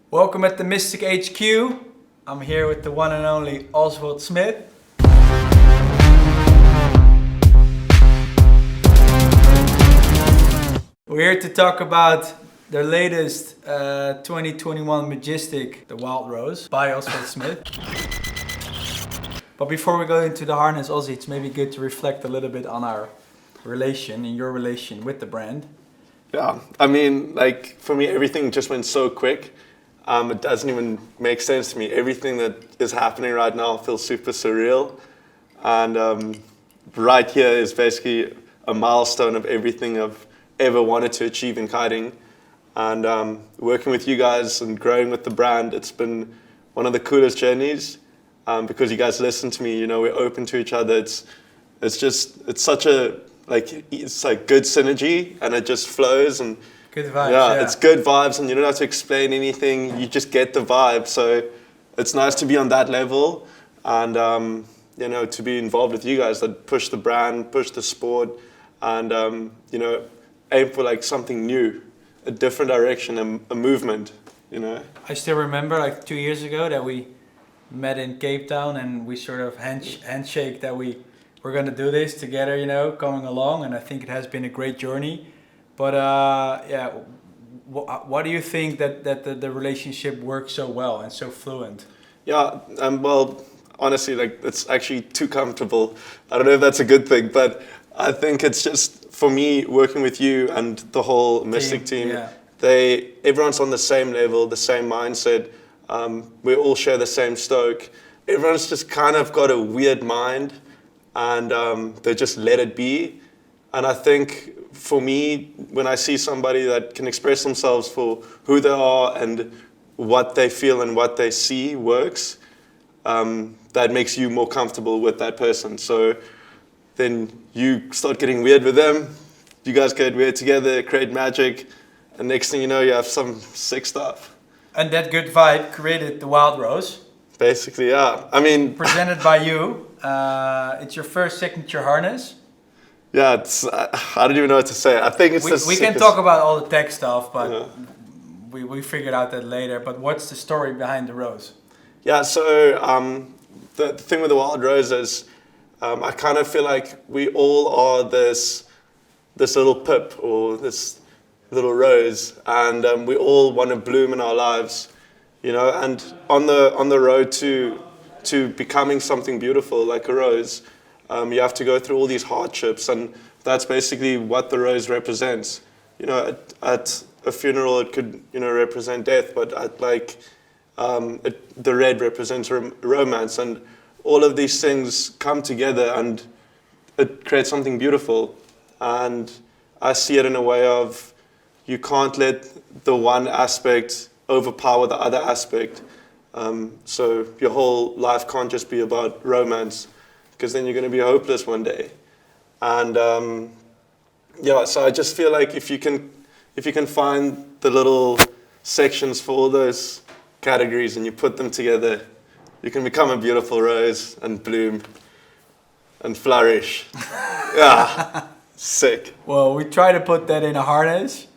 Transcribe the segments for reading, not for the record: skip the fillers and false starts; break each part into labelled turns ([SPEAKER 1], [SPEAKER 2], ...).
[SPEAKER 1] Welcome at the Mystic HQ. I'm here with the one and only Ozzy. We're here to talk about the latest 2021 Majestic, the Wild Rose by Ozzy. But before we go into the harness, Ozzy, it's maybe good to reflect a little bit on our relation and your relation with the brand.
[SPEAKER 2] Yeah, I mean, like for me, everything just went so quick. It doesn't even make sense to me. Everything that is happening right now feels super surreal. And right here is basically a milestone of everything I've ever wanted to achieve in kiting. And working with you guys and growing with the brand, it's been one of the coolest journeys because you guys listen to me. You know, we're open to each other. It's such a it's like good synergy, and it just flows. And
[SPEAKER 1] Good vibes.
[SPEAKER 2] yeah, it's good vibes, and you don't have to explain anything. You just get the vibe. So it's nice to be on that level, and you know, to be involved with you guys that push the brand, push the sport, and you know, aim for like something new, a different direction, a movement. You know.
[SPEAKER 1] I still remember like 2 years ago that we met in Cape Town, and we sort of handshake that we're gonna do this together. You know, coming along, and I think it has been a great journey. But yeah, why do you think that the relationship works so well and so fluent?
[SPEAKER 2] Yeah, well, honestly, like it's actually too comfortable. I don't know if that's a good thing, but I think it's just for me working with you and the whole Mystic team.
[SPEAKER 1] Yeah.
[SPEAKER 2] Everyone's on the same level, the same mindset. We all share the same stoke. Everyone's just kind of got a weird mind, and they just let it be. And I think for me, when I see somebody that can express themselves for who they are and what they feel and what they see works, that makes you more comfortable with that person. So then you start getting weird with them. You guys get weird together, create magic, and next thing you know, you have some sick stuff.
[SPEAKER 1] And that good vibe created the Wild Rose.
[SPEAKER 2] Basically, yeah. I mean,
[SPEAKER 1] Presented by you. It's your first signature harness.
[SPEAKER 2] yeah, I don't even know what to say. I think it's
[SPEAKER 1] We can talk about all the tech stuff, but yeah, we figured out that later. But what's the story behind the rose?
[SPEAKER 2] Yeah, so the thing with the Wild Rose is I kind of feel like we all are this little pip or this little rose, and we all want to bloom in our lives, you know. And on the road to becoming something beautiful like a rose, you have to go through all these hardships, and that's basically what the rose represents. You know, at a funeral it could, you know, represent death, but the red represents romance, and all of these things come together and it creates something beautiful. And I see it in a way of you can't let the one aspect overpower the other aspect. So your whole life can't just be about romance, because then you're going to be hopeless one day. And yeah, so I just feel like if you can find the little sections for all those categories and you put them together, you can become a beautiful rose and bloom and flourish. Yeah, sick.
[SPEAKER 1] Well, we try to put that in a harness.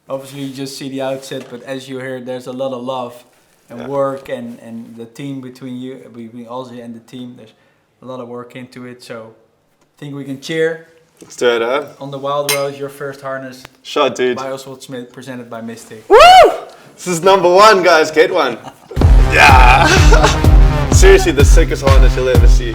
[SPEAKER 1] Obviously, you just see the outset, but as you hear, there's a lot of love and work, and the team between Ozzy and the team, there's a lot of work into it. So I think we can cheer.
[SPEAKER 2] Let's do it, huh?
[SPEAKER 1] On the Wild Rose, your first harness.
[SPEAKER 2] Shot, dude.
[SPEAKER 1] By Ozzy, presented by Mystic.
[SPEAKER 2] Woo! This is #1, guys. Get one. Yeah. Seriously, the sickest harness you'll ever see.